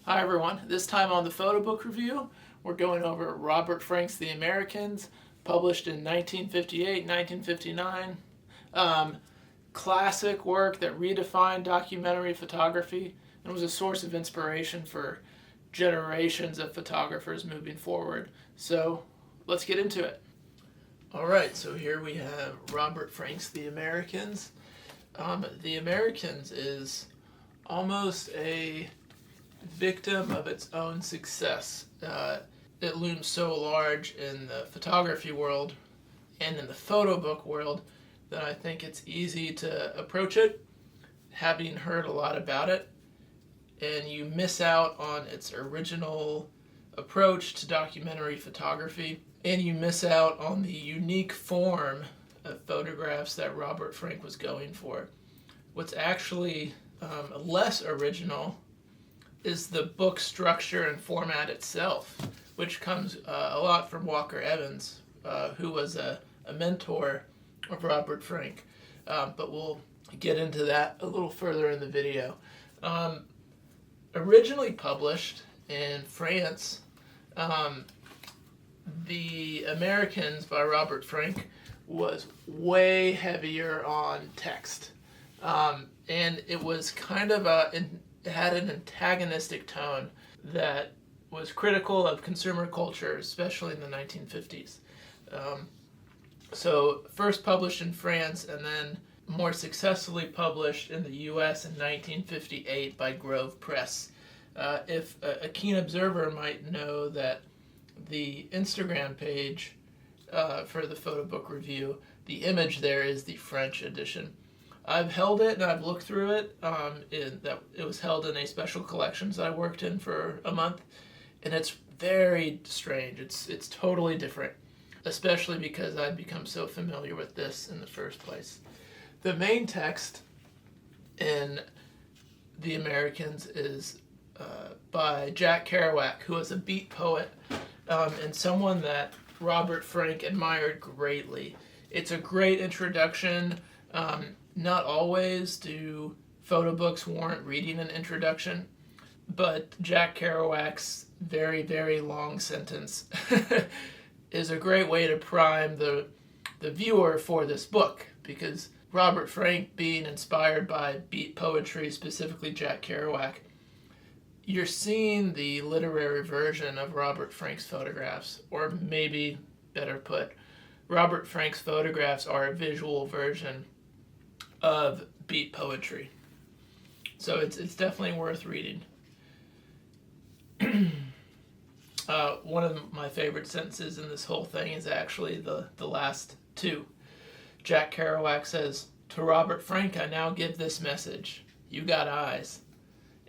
Hi everyone, this time on the photo book review, we're going over Robert Frank's The Americans, published in 1958, 1959. Classic work that redefined documentary photography and was a source of inspiration for generations of photographers moving forward. So let's get into it. Alright, so here we have Robert Frank's The Americans. The Americans is almost a victim of its own success. It looms so large in the photography world and in the photo book world that I think it's easy to approach it, having heard a lot about it, and you miss out on its original approach to documentary photography, and you miss out on the unique form of photographs that Robert Frank was going for. What's actually less original is the book structure and format itself, which comes a lot from Walker Evans, who was a mentor of Robert Frank. But we'll get into that a little further in the video. Originally published in France, The Americans by Robert Frank was way heavier on text. And it was kind of it had an antagonistic tone that was critical of consumer culture, especially in the 1950s. So first published in France and then more successfully published in the US in 1958 by Grove Press. If a keen observer might know that the Instagram page for the photo book review, the image there is the French edition. I've held it and I've looked through it. It was held in a special collections that I worked in for a month, and it's very strange. It's totally different, especially because I'd become so familiar with this in the first place. The main text in The Americans is by Jack Kerouac, who was a beat poet and someone that Robert Frank admired greatly. It's a great introduction. Not always do photo books warrant reading an introduction, but Jack Kerouac's very, very long sentence is a great way to prime the viewer for this book, because Robert Frank being inspired by beat poetry, specifically Jack Kerouac, you're seeing the literary version of Robert Frank's photographs, or maybe better put, Robert Frank's photographs are a visual version of beat poetry. So it's definitely worth reading. One of my favorite sentences in this whole thing is actually the last two. Jack Kerouac says, "To Robert Frank I now give this message. You got eyes.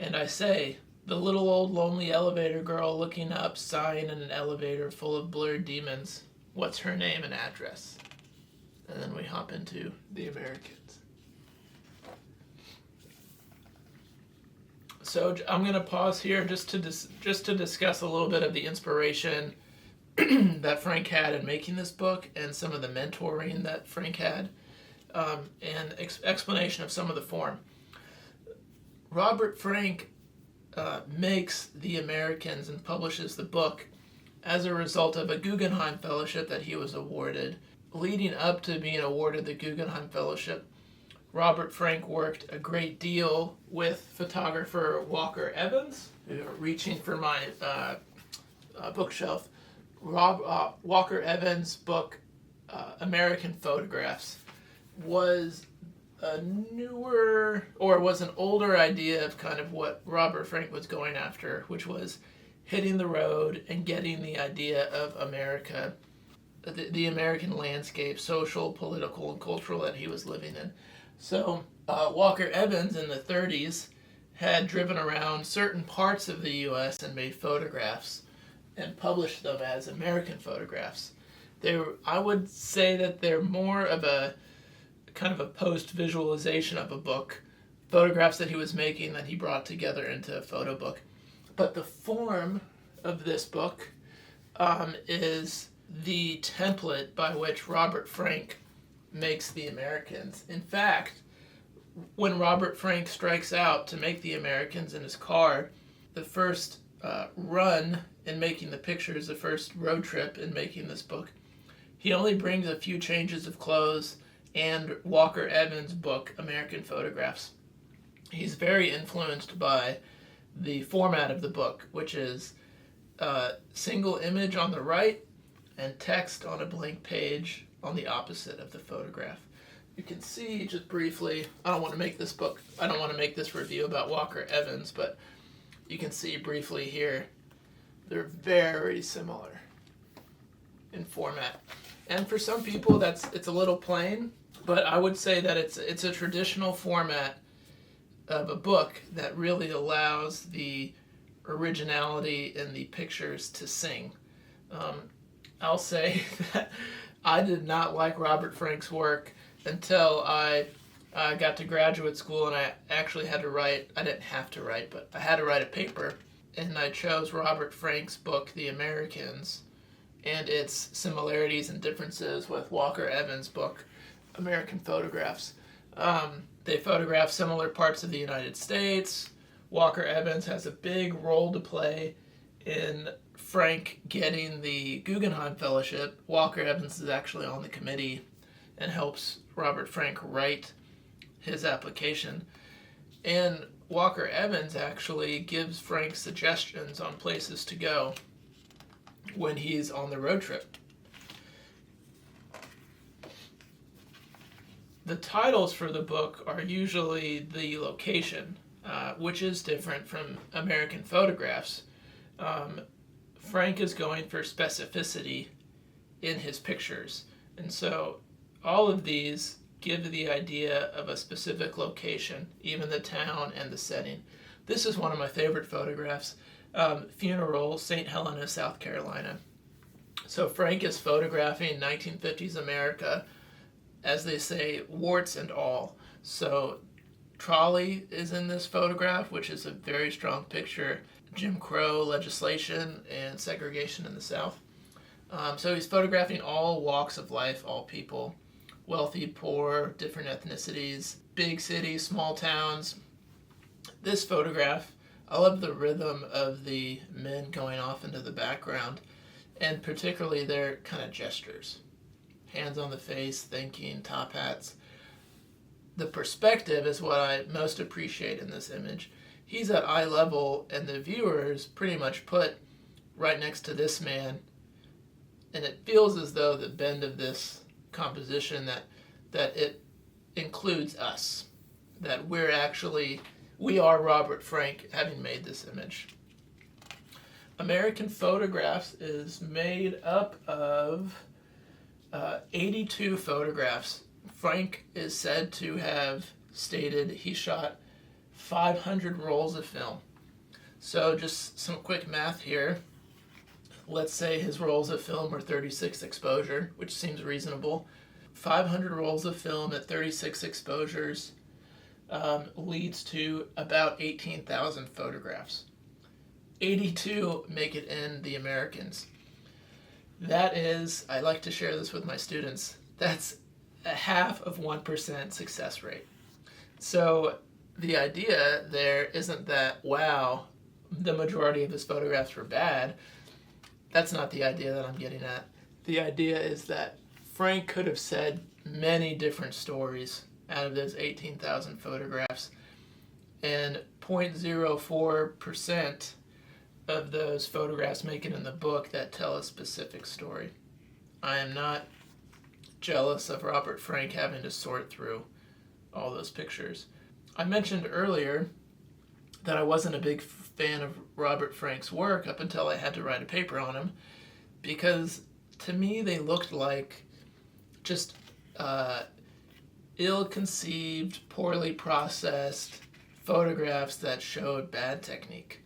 And I say, the little old lonely elevator girl looking up, sighing in an elevator full of blurred demons. What's her name and address?" And then we hop into The Americans. So I'm going to pause here just to discuss a little bit of the inspiration that Frank had in making this book, and some of the mentoring that Frank had, and explanation of some of the form. Robert Frank makes The Americans and publishes the book as a result of a Guggenheim Fellowship that he was awarded. Leading up to being awarded the Guggenheim Fellowship, Robert Frank worked a great deal with photographer Walker Evans. Reaching for my bookshelf, Walker Evans' book, American Photographs, was a newer, or was an older idea of kind of what Robert Frank was going after, which was hitting the road and getting the idea of America, the American landscape, social, political, and cultural that he was living in. So Walker Evans in the 30s had driven around certain parts of the U.S. and made photographs and published them as American photographs. I would say that they're more of a kind of a post-visualization of a book, photographs that he was making that he brought together into a photo book. But the form of this book is the template by which Robert Frank makes The Americans. In fact, when Robert Frank strikes out to make The Americans in his car, the first run in making the pictures, the first road trip in making this book, he only brings a few changes of clothes and Walker Evans' book, American Photographs. He's very influenced by the format of the book, which is a single image on the right and text on a blank page on the opposite of the photograph. You can see just briefly, I don't want to make this review about Walker Evans, but you can see briefly here, they're very similar in format. And for some people, it's a little plain, but I would say that it's a traditional format of a book that really allows the originality in the pictures to sing. I'll say that I did not like Robert Frank's work until I got to graduate school, and I actually had to write, I didn't have to write, but I had to write a paper, and I chose Robert Frank's book, The Americans, and its similarities and differences with Walker Evans' book, American Photographs. They photograph similar parts of the United States. Walker Evans has a big role to play in Frank getting the Guggenheim Fellowship. Walker Evans is actually on the committee and helps Robert Frank write his application. And Walker Evans actually gives Frank suggestions on places to go when he's on the road trip. The titles for the book are usually the location, which is different from American Photographs. Frank is going for specificity in his pictures. And so all of these give the idea of a specific location, even the town and the setting. This is one of my favorite photographs, Funeral, St. Helena, South Carolina. So Frank is photographing 1950s America, as they say, warts and all. So trolley is in this photograph, which is a very strong picture. Jim Crow legislation and segregation in the South. So he's photographing all walks of life, all people, wealthy, poor, different ethnicities, big cities, small towns. This photograph, I love the rhythm of the men going off into the background, and particularly their kind of gestures. Hands on the face, thinking, top hats. The perspective is what I most appreciate in this image. He's at eye level, and the viewer is pretty much put right next to this man, and it feels as though the bend of this composition that it includes us, that we are Robert Frank having made this image. American Photographs is made up of 82 photographs. Frank is said to have stated he shot 500 rolls of film. So just some quick math here. Let's say his rolls of film are 36 exposure, which seems reasonable. 500 rolls of film at 36 exposures leads to about 18,000 photographs. 82 make it in the Americans. That is, I like to share this with my students, that's a 0.5% success rate. So the idea there isn't that, wow, the majority of his photographs were bad. That's not the idea that I'm getting at. The idea is that Frank could have said many different stories out of those 18,000 photographs, and 0.04% of those photographs make it in the book that tell a specific story. I am not jealous of Robert Frank having to sort through all those pictures. I mentioned earlier that I wasn't a big fan of Robert Frank's work up until I had to write a paper on him, because to me they looked like just ill-conceived, poorly processed photographs that showed bad technique.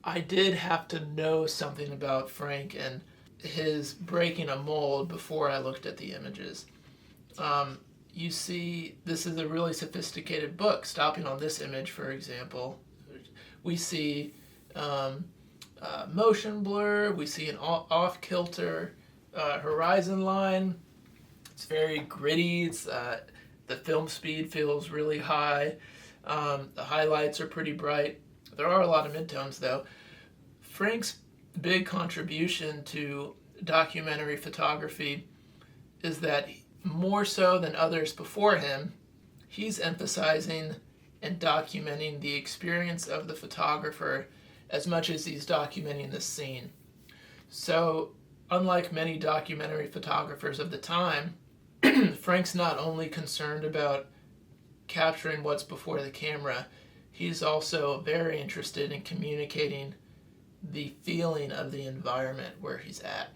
I did have to know something about Frank and his breaking a mold before I looked at the images. You see, this is a really sophisticated book. Stopping on this image, for example, we see motion blur, we see an off-kilter horizon line. It's very gritty. The film speed feels really high. The highlights are pretty bright. There are a lot of midtones, though. Frank's big contribution to documentary photography is that more so than others before him, he's emphasizing and documenting the experience of the photographer as much as he's documenting the scene. So, unlike many documentary photographers of the time, Frank's not only concerned about capturing what's before the camera, he's also very interested in communicating the feeling of the environment where he's at.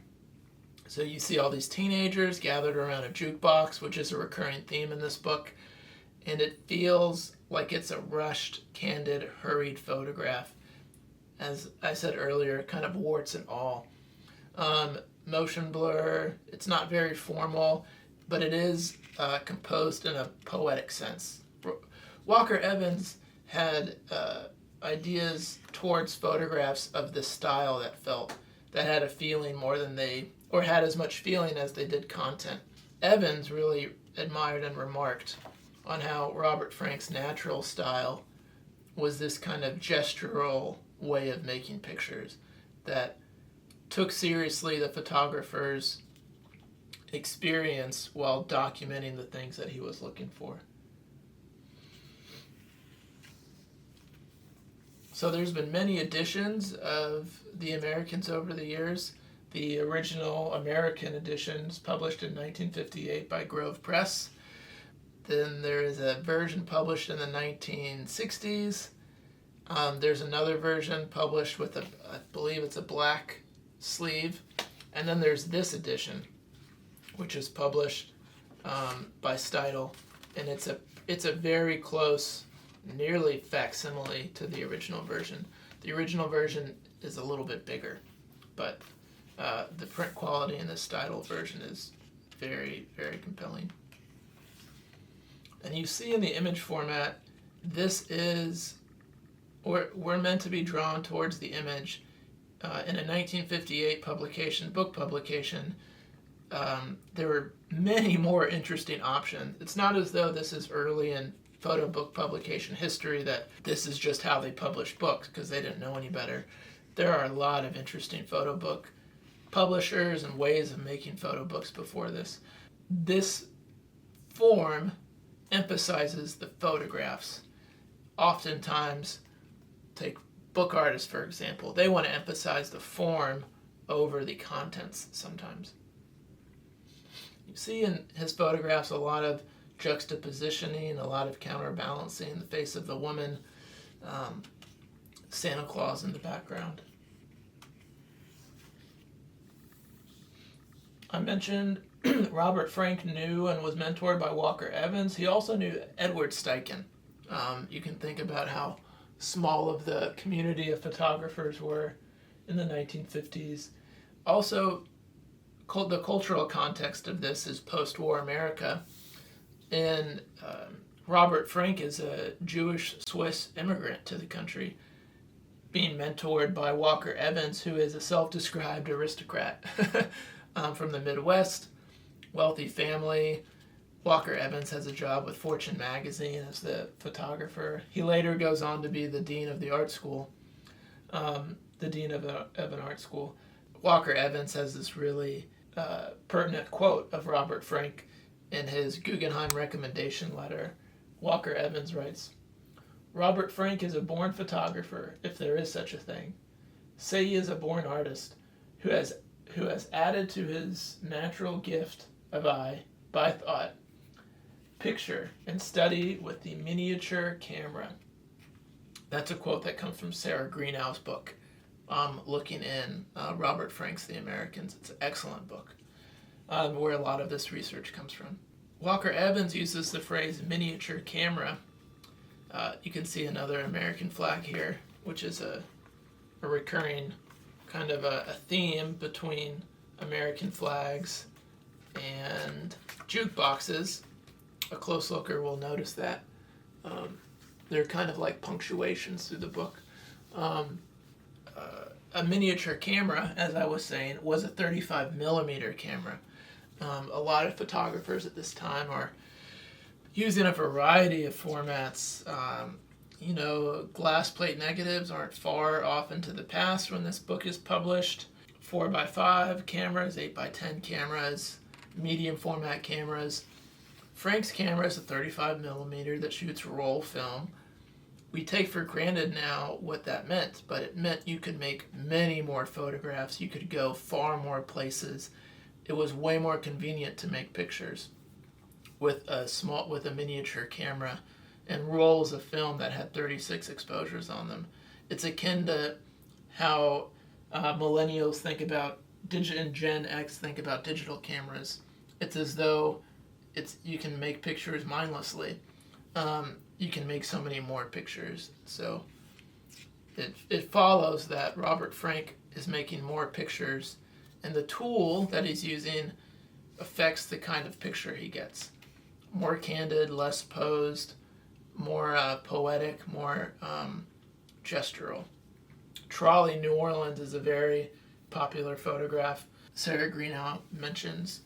So you see all these teenagers gathered around a jukebox, which is a recurring theme in this book, and it feels like it's a rushed, candid, hurried photograph. As I said earlier, kind of warts and all. Motion blur, it's not very formal, but it is composed in a poetic sense. Walker Evans had ideas towards photographs of this style that had a feeling more than or had as much feeling as they did content. Evans really admired and remarked on how Robert Frank's natural style was this kind of gestural way of making pictures that took seriously the photographer's experience while documenting the things that he was looking for. So there's been many editions of The Americans over the years. The original American editions published in 1958 by Grove Press. Then there is a version published in the 1960s. There's another version published with I believe it's a black sleeve. And then there's this edition, which is published by Steidl. And it's a very close, nearly facsimile to the original version. The original version is a little bit bigger, but the print quality in the Steidl version is very, very compelling. And you see in the image format, we're meant to be drawn towards the image. In a 1958 book publication, there were many more interesting options. It's not as though this is early in photo book publication history that this is just how they published books because they didn't know any better. There are a lot of interesting photo book publishers and ways of making photo books before this. This form emphasizes the photographs. Oftentimes, take book artists, for example, they want to emphasize the form over the contents sometimes. You see in his photographs a lot of juxtapositioning, a lot of counterbalancing, the face of the woman, Santa Claus in the background. I mentioned Robert Frank knew and was mentored by Walker Evans. He also knew Edward Steichen. You can think about how small of the community of photographers were in the 1950s. Also, the cultural context of this is post-war America. And Robert Frank is a Jewish Swiss immigrant to the country, being mentored by Walker Evans, who is a self-described aristocrat from the Midwest, wealthy family. Walker Evans has a job with Fortune magazine as the photographer. He later goes on to be the dean of the art school, the dean of an art school. Walker Evans has this really pertinent quote of Robert Frank in his Guggenheim recommendation letter. Walker Evans writes, "Robert Frank is a born photographer, if there is such a thing. Say he is a born artist who has added to his natural gift of eye by thought, picture, and study with the miniature camera." That's a quote that comes from Sarah Greenow's book, Looking In, Robert Frank's The Americans. It's an excellent book, where a lot of this research comes from. Walker Evans uses the phrase miniature camera. You can see another American flag here, which is a recurring kind of a theme between American flags and jukeboxes. A close looker will notice that. They're kind of like punctuations through the book. A miniature camera, as I was saying, was a 35 millimeter camera. A lot of photographers at this time are using a variety of formats. Glass plate negatives aren't far off into the past when this book is published. 4x5 cameras, 8x10 cameras, medium format cameras. Frank's camera is a 35 millimeter that shoots roll film. We take for granted now what that meant, but it meant you could make many more photographs. You could go far more places. It was way more convenient to make pictures with a miniature camera and rolls of film that had 36 exposures on them. It's akin to how millennials think about and Gen X think about digital cameras. It's as though you can make pictures mindlessly. You can make so many more pictures. So it follows that Robert Frank is making more pictures, and the tool that he's using affects the kind of picture he gets. More candid, less posed, more poetic, more gestural. Trolley, New Orleans is a very popular photograph. Sarah Greenow mentions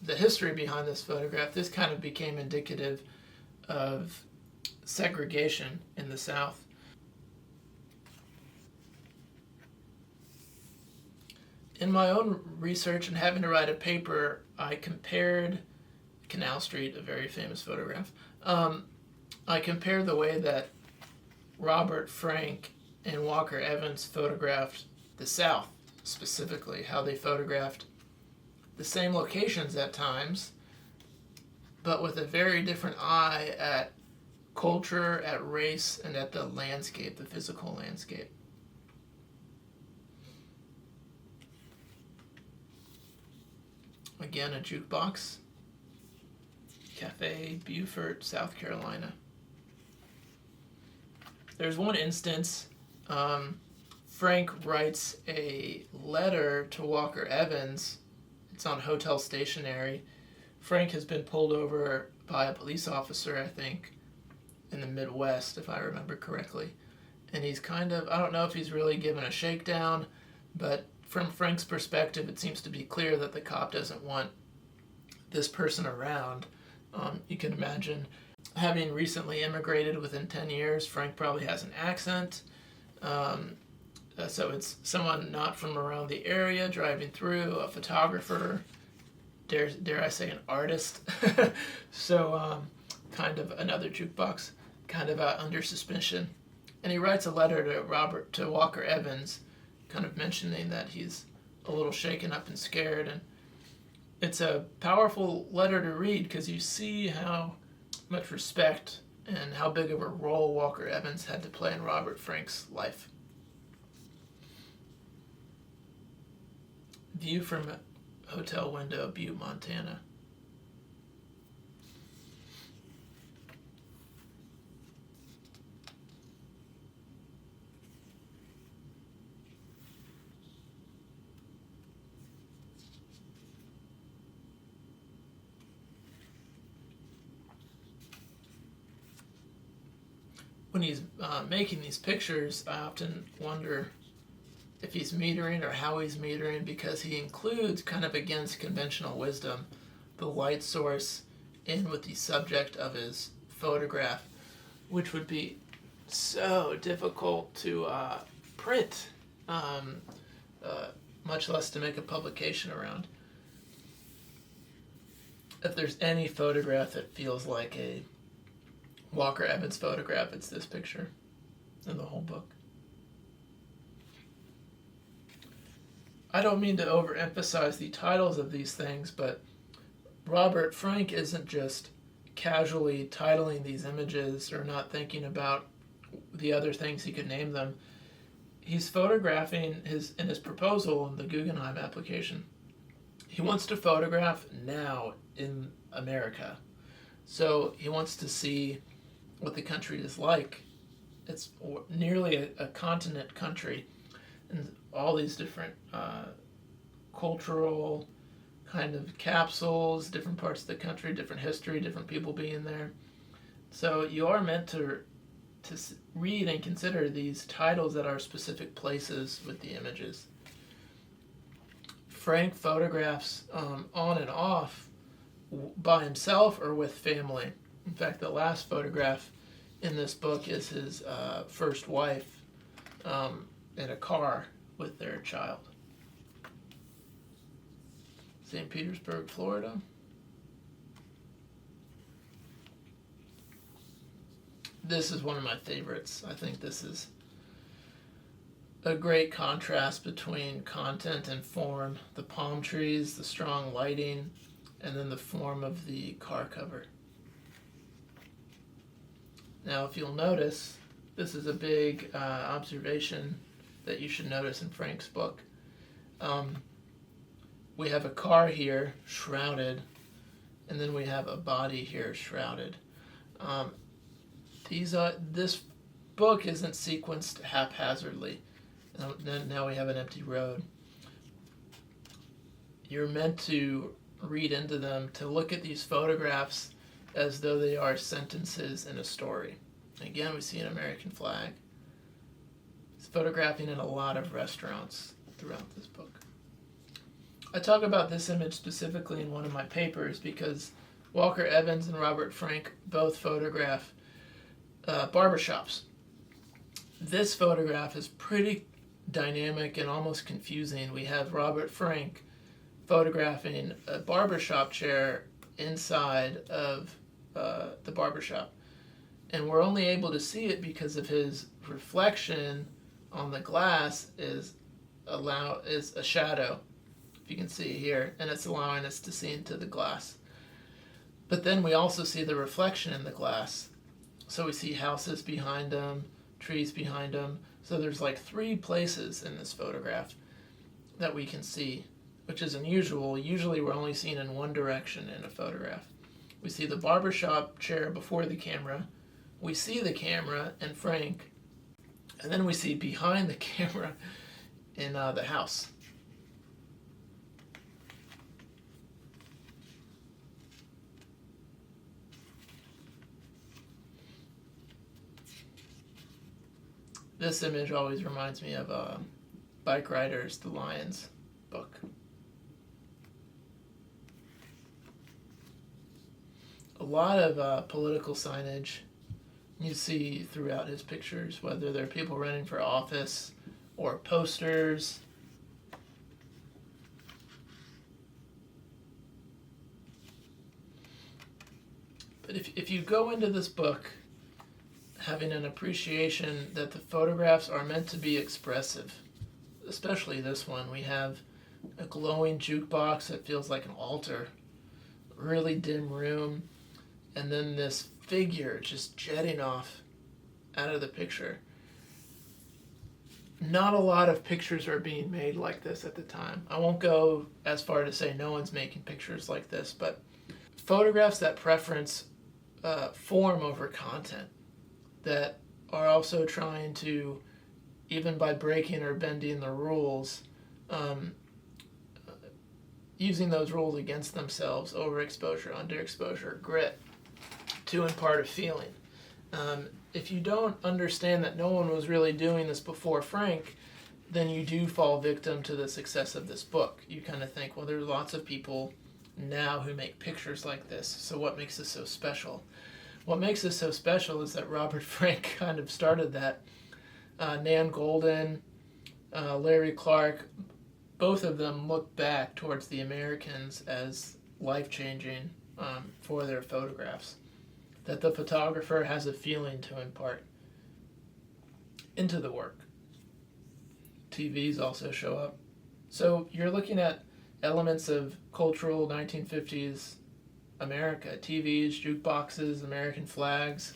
the history behind this photograph. This kind of became indicative of segregation in the South. In my own research and having to write a paper, I compared Canal Street, a very famous photograph. I compared the way that Robert Frank and Walker Evans photographed the South, specifically, how they photographed the same locations at times, but with a very different eye at culture, at race, and at the landscape, the physical landscape. Again, a jukebox. Cafe Beaufort, South Carolina. There's one instance, Frank writes a letter to Walker Evans. It's on hotel stationery. Frank has been pulled over by a police officer, I think, in the Midwest, if I remember correctly. And he's I don't know if he's really given a shakedown, but from Frank's perspective, it seems to be clear that the cop doesn't want this person around. You can imagine, having recently immigrated within 10 years, Frank probably has an accent. So it's someone not from around the area driving through, a photographer, dare I say an artist. So kind of another jukebox, kind of under suspicion. And he writes a letter to Walker Evans, kind of mentioning that he's a little shaken up and scared. And it's a powerful letter to read because you see how much respect and how big of a role Walker Evans had to play in Robert Frank's life. View from a hotel window, Butte, Montana. When he's making these pictures, I often wonder if he's metering or how he's metering, because he includes, kind of against conventional wisdom, the light source in with the subject of his photograph, which would be so difficult to print, much less to make a publication around. If there's any photograph that feels like a Walker Evans photograph, it's this picture in the whole book. I don't mean to overemphasize the titles of these things, but Robert Frank isn't just casually titling these images or not thinking about the other things he could name them. He's photographing in his proposal in the Guggenheim application. He wants to photograph now in America. So he wants to see what the country is like. It's nearly a continent country, and all these different cultural kind of capsules, different parts of the country, different history, different people being there. So you are meant to read and consider these titles that are specific places with the images. Frank photographs on and off by himself or with family. In fact, the last photograph in this book is his first wife in a car with their child. St. Petersburg, Florida. This is one of my favorites. I think this is a great contrast between content and form. The palm trees, the strong lighting, and then the form of the car cover. Now, if you'll notice, this is a big observation that you should notice in Frank's book. We have a car here shrouded, and then we have a body here shrouded. This book isn't sequenced haphazardly. Now we have an empty road. You're meant to read into them, to look at these photographs as though they are sentences in a story. Again, we see an American flag. It's photographing in a lot of restaurants throughout this book. I talk about this image specifically in one of my papers because Walker Evans and Robert Frank both photograph barbershops. This photograph is pretty dynamic and almost confusing. We have Robert Frank photographing a barbershop chair inside of the barbershop. And we're only able to see it because of his reflection on the glass is a shadow, if you can see here, and it's allowing us to see into the glass. But then we also see the reflection in the glass. So we see houses behind him, trees behind him. So there's like 3 places in this photograph that we can see, which is unusual. Usually we're only seen in one direction in a photograph. We see the barbershop chair before the camera. We see the camera and Frank, and then we see behind the camera in the house. This image always reminds me of Bike Riders, the Lions book. A lot of political signage you see throughout his pictures, whether they're people running for office or posters. But if you go into this book having an appreciation that the photographs are meant to be expressive, especially this one, we have a glowing jukebox that feels like an altar, really dim room, and then this figure just jetting off out of the picture. Not a lot of pictures are being made like this at the time. I won't go as far to say no one's making pictures like this, but photographs that preference form over content, that are also trying to, even by breaking or bending the rules, using those rules against themselves, overexposure, underexposure, grit, to impart a feeling. If you don't understand that no one was really doing this before Frank, then you do fall victim to the success of this book. You kind of think, well, there's lots of people now who make pictures like this, so what makes this so special? What makes this so special is that Robert Frank kind of started that. Nan Goldin, Larry Clark, both of them look back towards the Americans as life-changing for their photographs. That the photographer has a feeling to impart into the work. TVs also show up. So you're looking at elements of cultural 1950s America. TVs, jukeboxes, American flags,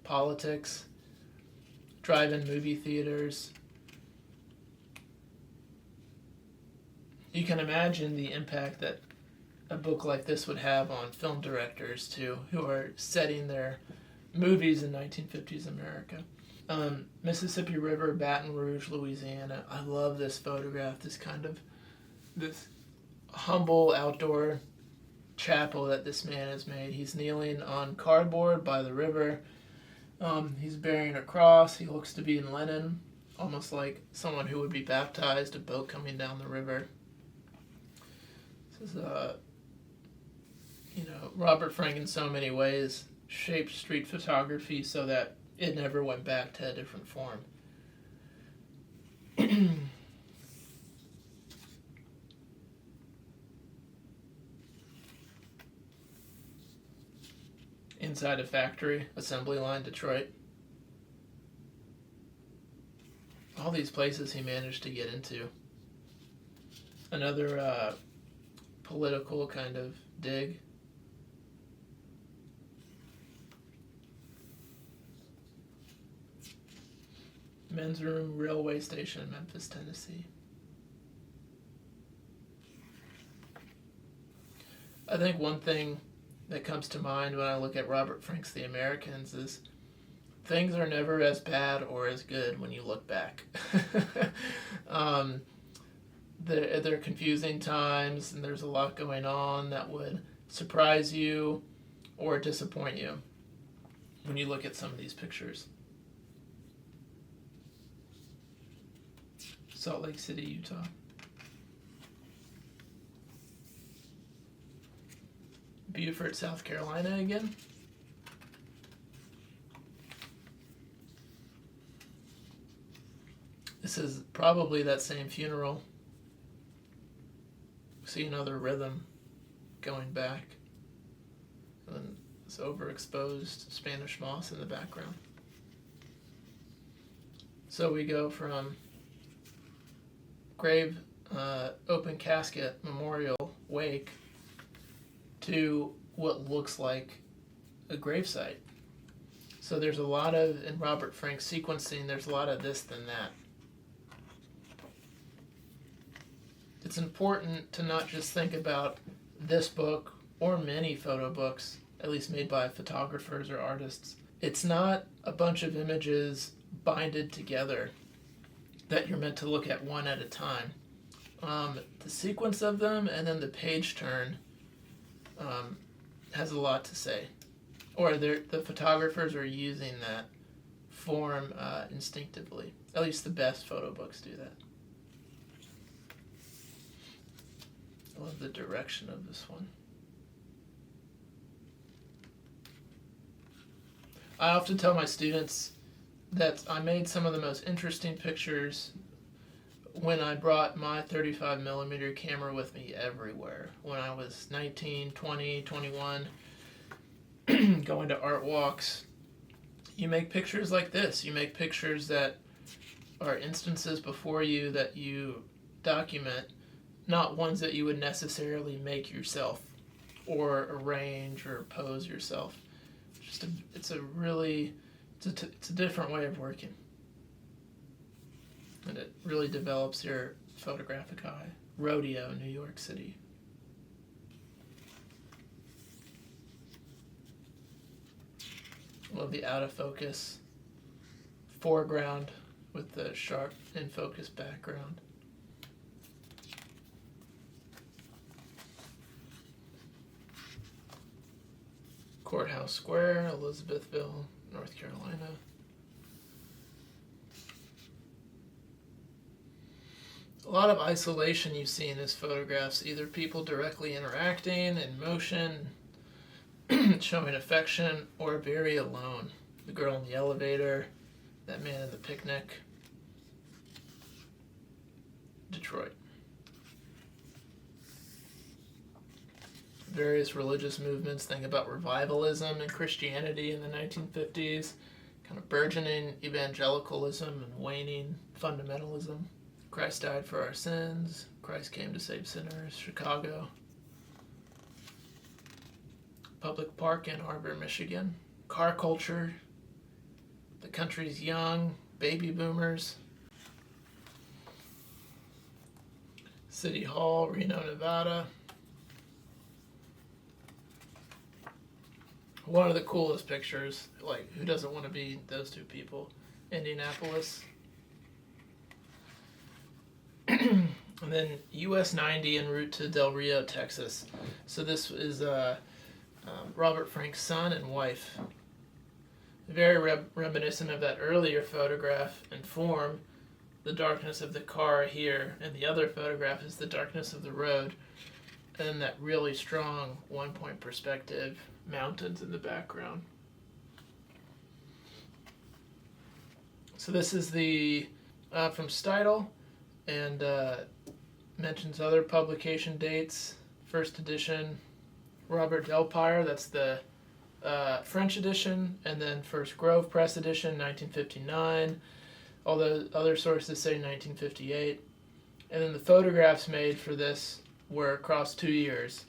politics, drive-in movie theaters. You can imagine the impact that a book like this would have on film directors too, who are setting their movies in 1950s America. Mississippi River, Baton Rouge, Louisiana. I love this photograph, this humble outdoor chapel that this man has made. He's kneeling on cardboard by the river. He's bearing a cross. He looks to be in linen, almost like someone who would be baptized, a boat coming down the river. This is Robert Frank in so many ways shaped street photography so that It never went back to a different form. Inside a factory, assembly line, Detroit. All these places he managed to get into. Another political kind of dig. Men's room railway station in Memphis, Tennessee. I think one thing that comes to mind when I look at Robert Frank's The Americans is things are never as bad or as good when you look back. They're confusing times, and there's a lot going on that would surprise you or disappoint you when you look at some of these pictures. Salt Lake City, Utah. Beaufort, South Carolina again. This is probably that same funeral. See another rhythm going back. And then this overexposed Spanish moss in the background. So we go from grave, open casket, memorial, wake, to what looks like a gravesite. So there's a lot of, in Robert Frank's sequencing, there's a lot of this than that. It's important to not just think about this book or many photo books, at least made by photographers or artists. It's not a bunch of images binded together that you're meant to look at one at a time. The sequence of them and then the page turn has a lot to say. Or the photographers are using that form instinctively. At least the best photo books do that. I love the direction of this one. I often tell my students that I made some of the most interesting pictures when I brought my 35mm camera with me everywhere. When I was 19, 20, 21, going to art walks. You make pictures like this. You make pictures that are instances before you that you document, not ones that you would necessarily make yourself or arrange or pose yourself. It's a different way of working. And it really develops your photographic eye. Rodeo, New York City. Love the out of focus foreground with the sharp in focus background. Courthouse Square, Elizabethville, North Carolina. A lot of isolation you see in his photographs, either people directly interacting in motion, showing affection, or very alone. The girl in the elevator, that man in the picnic. Detroit. Various religious movements, think about revivalism and Christianity in the 1950s, kind of burgeoning evangelicalism and waning fundamentalism. Christ died for our sins. Christ came to save sinners. Chicago. Public Park, Ann Arbor, Michigan. Car culture. The country's young. Baby boomers. City Hall, Reno, Nevada. One of the coolest pictures, like, who doesn't want to be those two people? Indianapolis. And then US 90 en route to Del Rio, Texas. So this is Robert Frank's son and wife. Very reminiscent of that earlier photograph in form. The darkness of the car here, and the other photograph is the darkness of the road. And then that really strong one-point perspective, mountains in the background. So this is the from Steidl, and mentions other publication dates. First edition, Robert Delpire, that's the French edition, and then First Grove Press edition, 1959. All the other sources say 1958. And then the photographs made for this were across 2 years.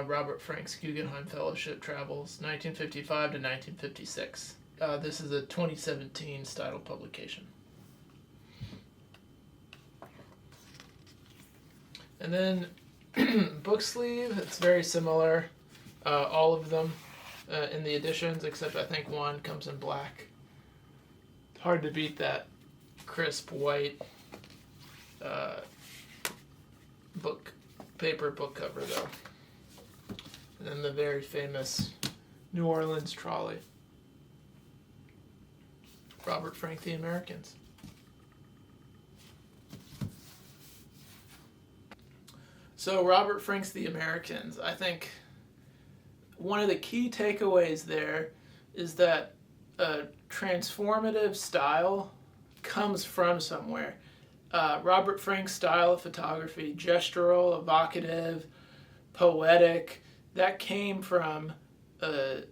Robert Frank's Guggenheim Fellowship Travels, 1955 to 1956. This is a 2017 Steidl publication. And then book sleeve, it's very similar, all of them in the editions, except I think one comes in black. Hard to beat that crisp white paper book cover though. And then the very famous New Orleans trolley. Robert Frank, The Americans. So Robert Frank's The Americans, I think one of the key takeaways there is that a transformative style comes from somewhere. Robert Frank's style of photography, gestural, evocative, poetic, that came from a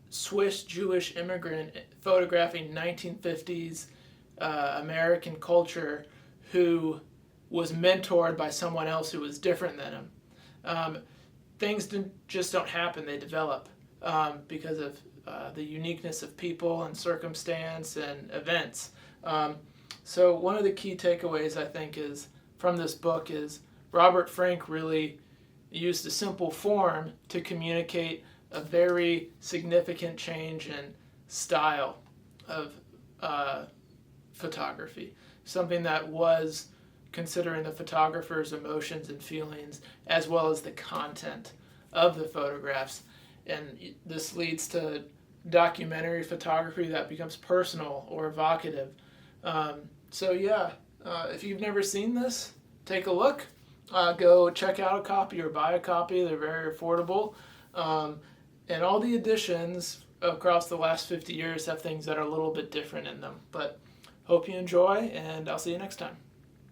Swiss Jewish immigrant photographing 1950s American culture who was mentored by someone else who was different than him. Things just don't happen, they develop because of the uniqueness of people and circumstance and events. So one of the key takeaways I think is from this book is Robert Frank really used a simple form to communicate a very significant change in style of photography. Something that was considering the photographer's emotions and feelings as well as the content of the photographs. And this leads to documentary photography that becomes personal or evocative. If you've never seen this, take a look. Go check out a copy or buy a copy. They're very affordable. And all the editions across the last 50 years have things that are a little bit different in them. But hope you enjoy, and I'll see you next time.